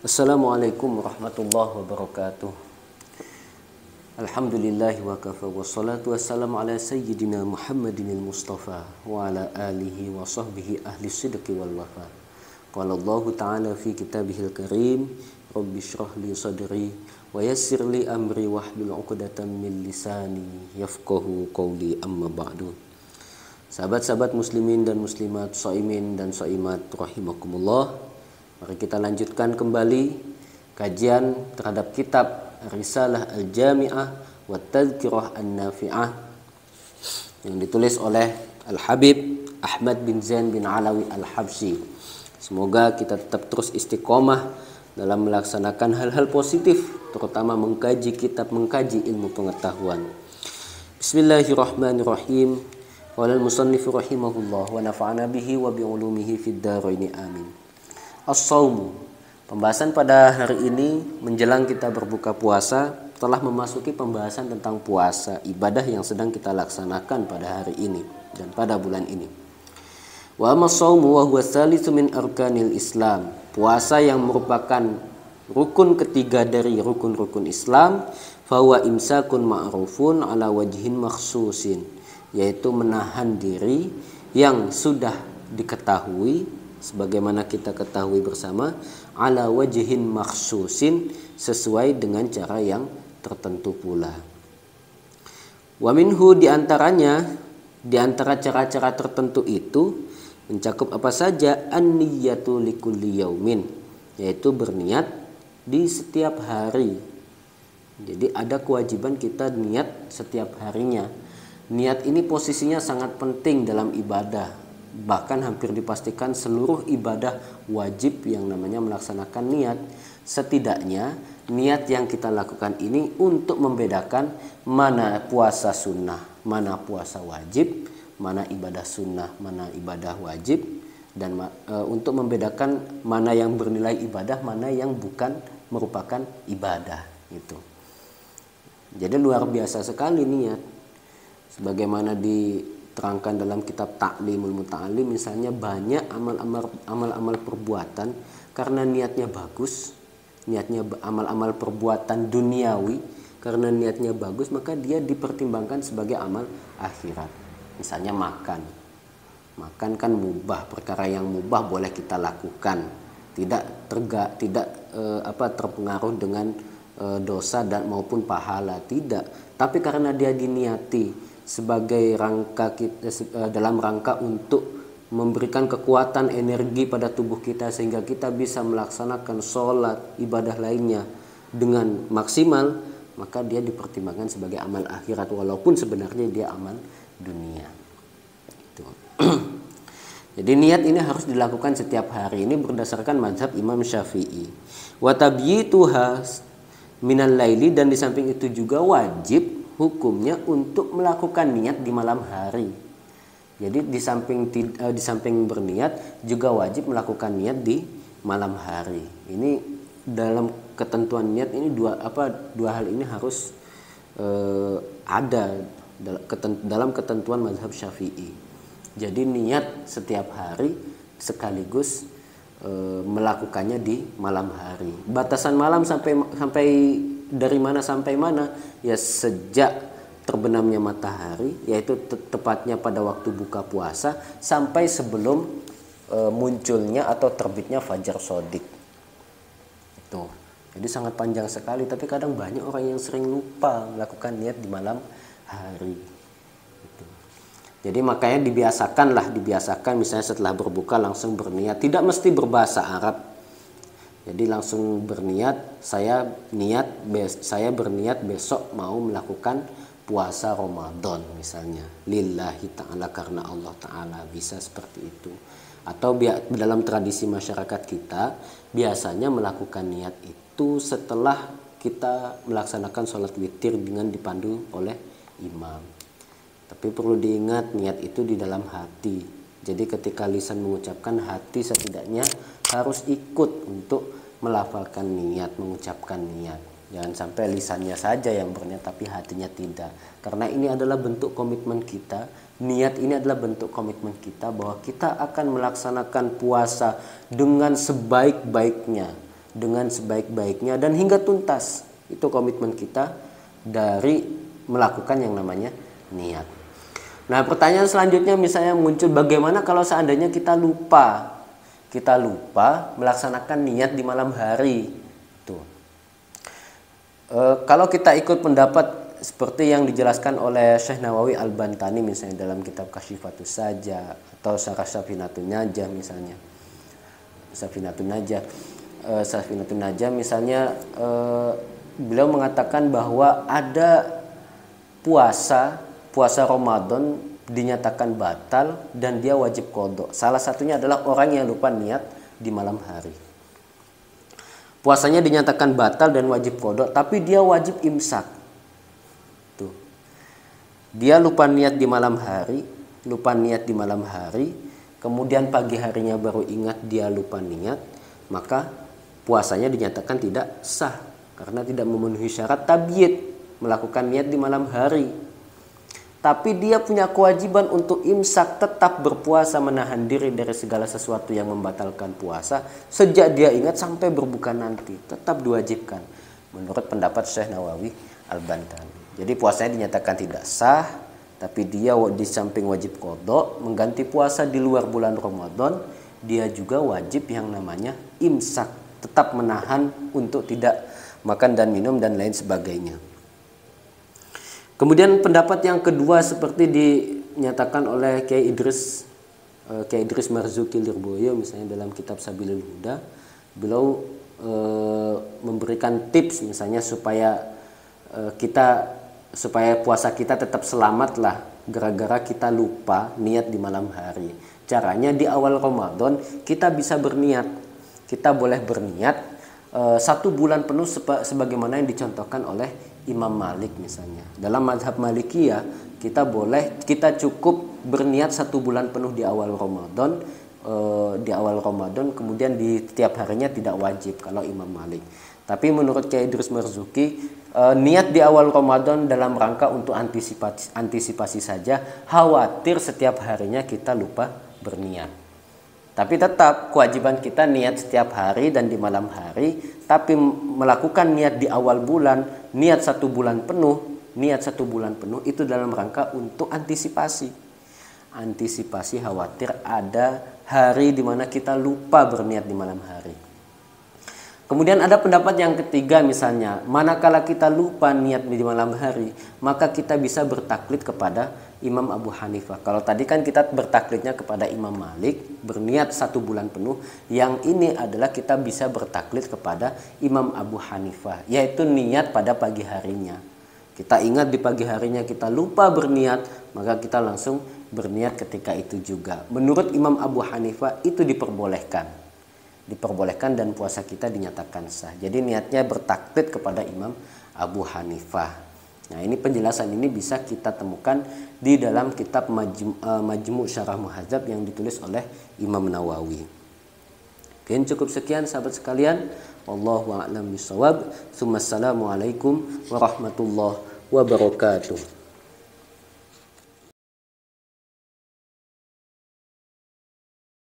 Assalamualaikum warahmatullahi wabarakatuh. Alhamdulillahi wa kafa wa salatu wassalamu ala sayyidina Muhammadinil Mustafa wa ala alihi wa sahbihi ahli sidqi wal wafa. Qala Allah ta'ala fi kitabihil karim, Rabbi shrah li sadri wa yassir li amri wahlul 'uqdatam min lisani yafqahu qawli, amma ba'du. Sahabat-sahabat muslimin dan muslimat, shaimin dan shaimat rahimakumullah. Mari kita lanjutkan kembali kajian terhadap kitab Risalah Al-Jami'ah wa Tadhkirah An-Nafi'ah yang ditulis oleh Al-Habib Ahmad bin Zain bin Alawi Al-Habsyi. Semoga kita tetap terus istiqomah dalam melaksanakan hal-hal positif, terutama mengkaji kitab, mengkaji ilmu pengetahuan. Bismillahirrahmanirrahim. Qala al-musannif rahimahullah wa nafa'ana bihi wa bi ulumihi fid dharain amin. As-saumu. Pembahasan pada hari ini menjelang kita berbuka puasa telah memasuki pembahasan tentang puasa, ibadah yang sedang kita laksanakan pada hari ini dan pada bulan ini. Wa as-saumu wa huwa tsalitsu min arkanil Islam. Puasa yang merupakan rukun ketiga dari rukun-rukun Islam, fa huwa imsakun ma'rufun ala wajhin makhsusin, yaitu menahan diri yang sudah diketahui sebagaimana kita ketahui bersama, ala wajhin makhsusin, sesuai dengan cara yang tertentu pula. Wa minhu, diantaranya, diantara cara-cara tertentu itu mencakup apa saja? An-niyatu likulli yaumin, yaitu berniat di setiap hari. Jadi ada kewajiban kita niat setiap harinya. Niat ini posisinya sangat penting dalam ibadah. Bahkan hampir dipastikan seluruh ibadah wajib yang namanya melaksanakan niat. Setidaknya niat yang kita lakukan ini untuk membedakan mana puasa sunnah, mana puasa wajib, mana ibadah sunnah, mana ibadah wajib, dan untuk membedakan mana yang bernilai ibadah, mana yang bukan merupakan ibadah gitu. Jadi luar biasa sekali niat. Sebagaimana diterangkan dalam kitab Ta'limul Muta'allim, misalnya banyak amal-amal perbuatan karena niatnya bagus, niatnya amal-amal perbuatan duniawi karena niatnya bagus, maka dia dipertimbangkan sebagai amal akhirat. Misalnya makan kan mubah, perkara yang mubah boleh kita lakukan, tidak terpengaruh dengan dosa dan maupun pahala, tidak. Tapi karena dia diniati sebagai rangka kita, dalam rangka untuk memberikan kekuatan energi pada tubuh kita sehingga kita bisa melaksanakan sholat, ibadah lainnya dengan maksimal, maka dia dipertimbangkan sebagai amal akhirat walaupun sebenarnya dia amal dunia. Itu. Jadi niat ini harus dilakukan setiap hari. Ini berdasarkan mazhab Imam Syafi'i. Wa tabyituha minal laili, dan di samping itu juga wajib hukumnya untuk melakukan niat di malam hari. Jadi di samping berniat juga wajib melakukan niat di malam hari. Ini dalam ketentuan niat ini dua hal ini harus ada dalam ketentuan mazhab Syafi'i. Jadi niat setiap hari sekaligus melakukannya di malam hari. Batasan malam sampai dari mana sampai mana? Ya sejak terbenamnya matahari, yaitu tepatnya pada waktu buka puasa, sampai sebelum munculnya atau terbitnya fajar shodiq. Itu. Jadi sangat panjang sekali, tapi kadang banyak orang yang sering lupa melakukan niat di malam hari. Itu. Jadi makanya dibiasakan misalnya setelah berbuka langsung berniat, tidak mesti berbahasa Arab. Jadi langsung berniat, saya berniat besok mau melakukan puasa Ramadan misalnya, lillahi ta'ala, karena Allah ta'ala, bisa seperti itu. Atau dalam tradisi masyarakat kita biasanya melakukan niat itu setelah kita melaksanakan sholat witir dengan dipandu oleh imam. Tapi perlu diingat, niat itu di dalam hati. Jadi ketika lisan mengucapkan, hati setidaknya harus ikut untuk melafalkan niat, mengucapkan niat. Jangan sampai lisannya saja yang berniat tapi hatinya tidak. Karena ini adalah bentuk komitmen kita. Niat ini adalah bentuk komitmen kita bahwa kita akan melaksanakan puasa dengan sebaik-baiknya, dengan sebaik-baiknya dan hingga tuntas. Itu komitmen kita dari melakukan yang namanya niat. Nah, pertanyaan selanjutnya misalnya muncul, bagaimana kalau seandainya kita lupa melaksanakan niat di malam hari. Tuh. Kalau kita ikut pendapat seperti yang dijelaskan oleh Syekh Nawawi Al-Bantani misalnya dalam kitab Kasyifatus Saja atau Syarah Safinatun Najah misalnya. Safinatun Najah misalnya, beliau mengatakan bahwa ada puasa Ramadan dinyatakan batal dan dia wajib qadha. Salah satunya adalah orang yang lupa niat di malam hari. Puasanya dinyatakan batal dan wajib qadha, tapi dia wajib imsak. Tuh. Dia lupa niat di malam hari, kemudian pagi harinya baru ingat dia lupa niat, maka puasanya dinyatakan tidak sah karena tidak memenuhi syarat tabyid, melakukan niat di malam hari. Tapi dia punya kewajiban untuk imsak, tetap berpuasa, menahan diri dari segala sesuatu yang membatalkan puasa sejak dia ingat sampai berbuka nanti, tetap diwajibkan menurut pendapat Syekh Nawawi Al-Bantani. Jadi puasanya dinyatakan tidak sah, tapi dia di samping wajib qadha mengganti puasa di luar bulan Ramadan, dia juga wajib yang namanya imsak, tetap menahan untuk tidak makan dan minum dan lain sebagainya. Kemudian pendapat yang kedua seperti dinyatakan oleh Kiai Idris Marzuki Lirboyo misalnya dalam kitab Sabilul Huda. Beliau memberikan tips misalnya supaya puasa kita tetap selamat lah gara-gara kita lupa niat di malam hari. Caranya di awal Ramadan kita bisa berniat. Kita boleh berniat 1 bulan penuh sebagaimana yang dicontohkan oleh Imam Malik misalnya. Dalam mazhab Malikiyah kita cukup berniat 1 bulan penuh di awal Ramadan, kemudian di tiap harinya tidak wajib kalau Imam Malik. Tapi menurut Kiai Idris Marzuki, niat di awal Ramadan dalam rangka untuk antisipasi saja, khawatir setiap harinya kita lupa berniat. Tapi tetap kewajiban kita niat setiap hari dan di malam hari, tapi melakukan niat di awal bulan, niat 1 bulan penuh itu dalam rangka untuk antisipasi khawatir ada hari di mana kita lupa berniat di malam hari. Kemudian ada pendapat yang ketiga misalnya, manakala kita lupa niat di malam hari, maka kita bisa bertaklid kepada Imam Abu Hanifah. Kalau tadi kan kita bertaklidnya kepada Imam Malik, berniat 1 bulan penuh. Yang ini adalah kita bisa bertaklid kepada Imam Abu Hanifah, yaitu niat pada pagi harinya. Kita ingat di pagi harinya kita lupa berniat, maka kita langsung berniat ketika itu juga. Menurut Imam Abu Hanifah itu diperbolehkan dan puasa kita dinyatakan sah. Jadi niatnya bertaklid kepada Imam Abu Hanifah. Nah, ini penjelasan ini bisa kita temukan di dalam kitab Majmu' Syarah Muhadzab yang ditulis oleh Imam Nawawi. Oke, cukup sekian sahabat sekalian. Wallahu a'lam bishawab. Assalamualaikum warahmatullahi wabarakatuh.